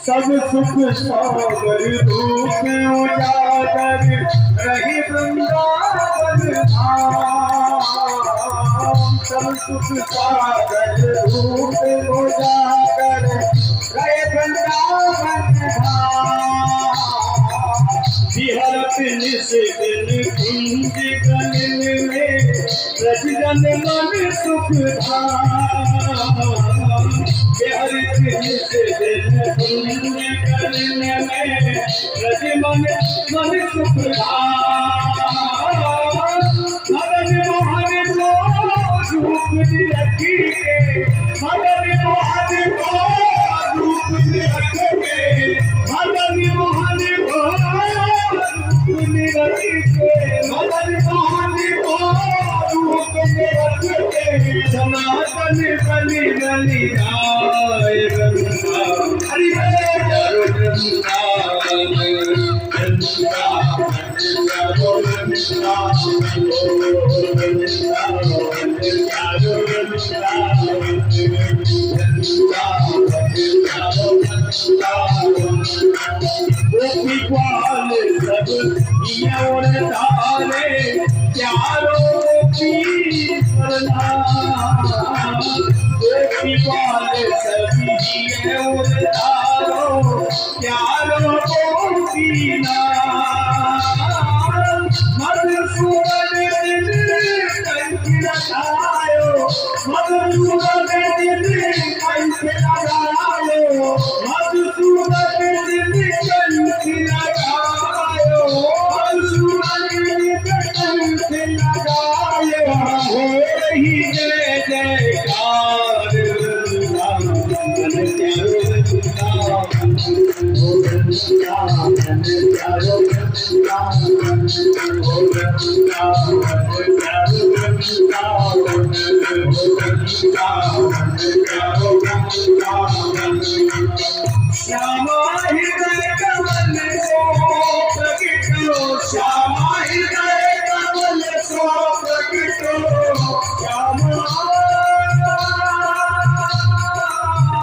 सब सुख सागर धूप उजागर रही वृंदावन धाम। सब सुख सागर धूप उजागर रहे वृंदावन धाम। विहरत निस दिन कुंज कलिल में रजन मन सुख धाम। विहरत निस दिन कुंज कलिल में रजन मन सुख धाम। मदन मोहन को रूप रखी के मदन मोहन को रूप रख के मदन मोहन को मदन मोहन को रूप रख के सनातन बलि बलि गाय हरि श्यामा हृदय कमल को प्रगटो श्यामा हृदय कमल को प्रगटो श्यामा हृदय कमल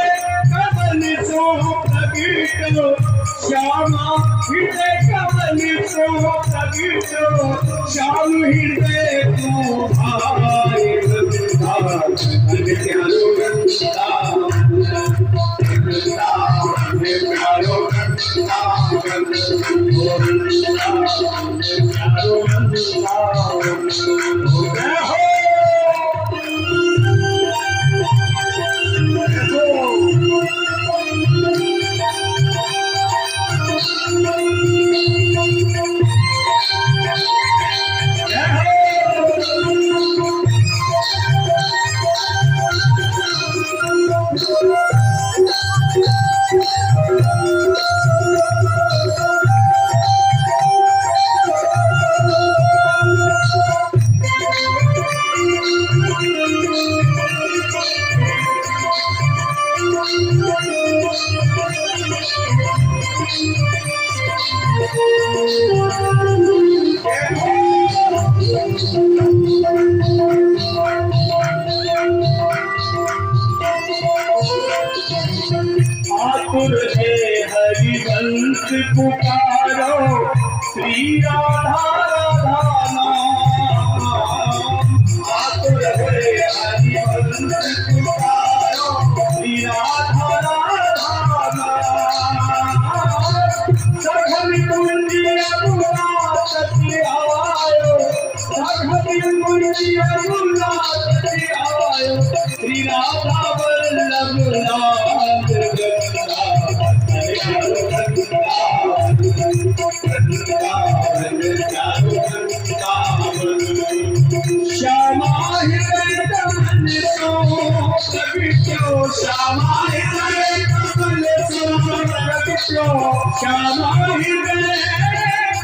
को प्रगटो श्यामा हृदय कमल को प्रगटो श्याम हृदय को भाई हरिवंश पुकारो श्री राधा राधा नाम। आतुर है हरिवंश पुकारो श्री राधा राधा नाम। सघन कुंजी अरुणा सती आयो सघन कुंजी अरुणा सती आयो श्री राधा वल्लभ नाम। श्यामा हृदय कमल को प्रगटो श्यामा हृदय कमल को प्रगटो श्यामा हृदय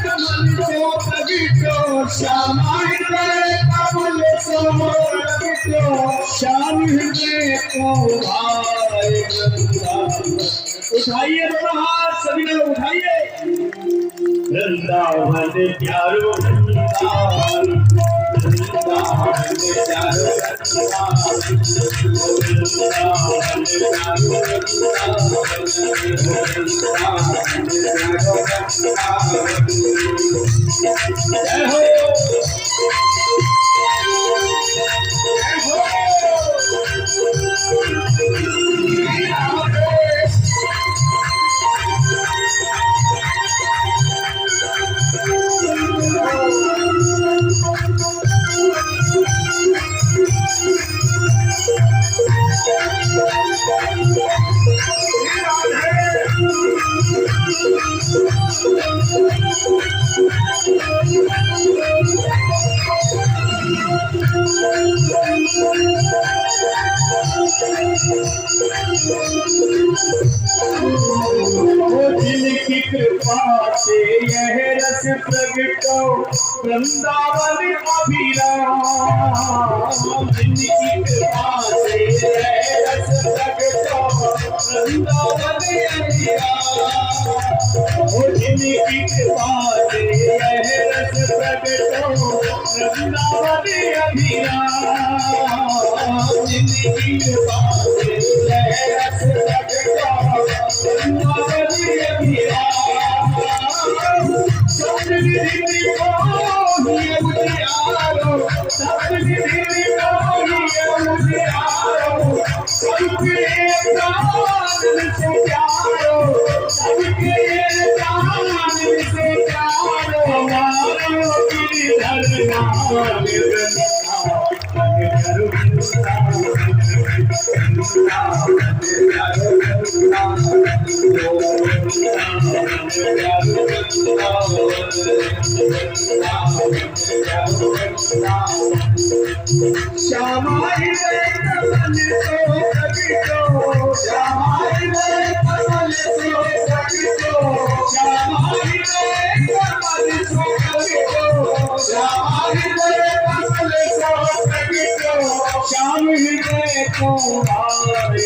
कमल को प्रगटो श्यामा हृदय कमल को प्रगटो श्याम हृदय को भाई उठाइए दोनों हाथ सभी लोग उठाइए। वृंदावन प्यारो वृंदावन जिनकी कृपा से यह रस प्रगटो वृंदावन अभिराम। जिनकी कृपा से यह रस प्रगटो वृंदावन अभिराम। जिनकी कृपा से यह रस प्रगटो वृंदावन अभिराम। जिनकी कृपा से यह रस प्रगटो वृंदावन अभिराम। सबकी दिल को ही उजियारो, सबकी दिल को ही उजियारो, सबके प्राण से प्यारो, सबके प्राण से प्यारो। हमारो गिरधर नाम श्यामाई कमल सो कवितो, श्यामाई कमल सो कवितो, श्यामाई कमल सो कवितो, श्यामाई कमल सो कवितो। श्याम हृदय को आए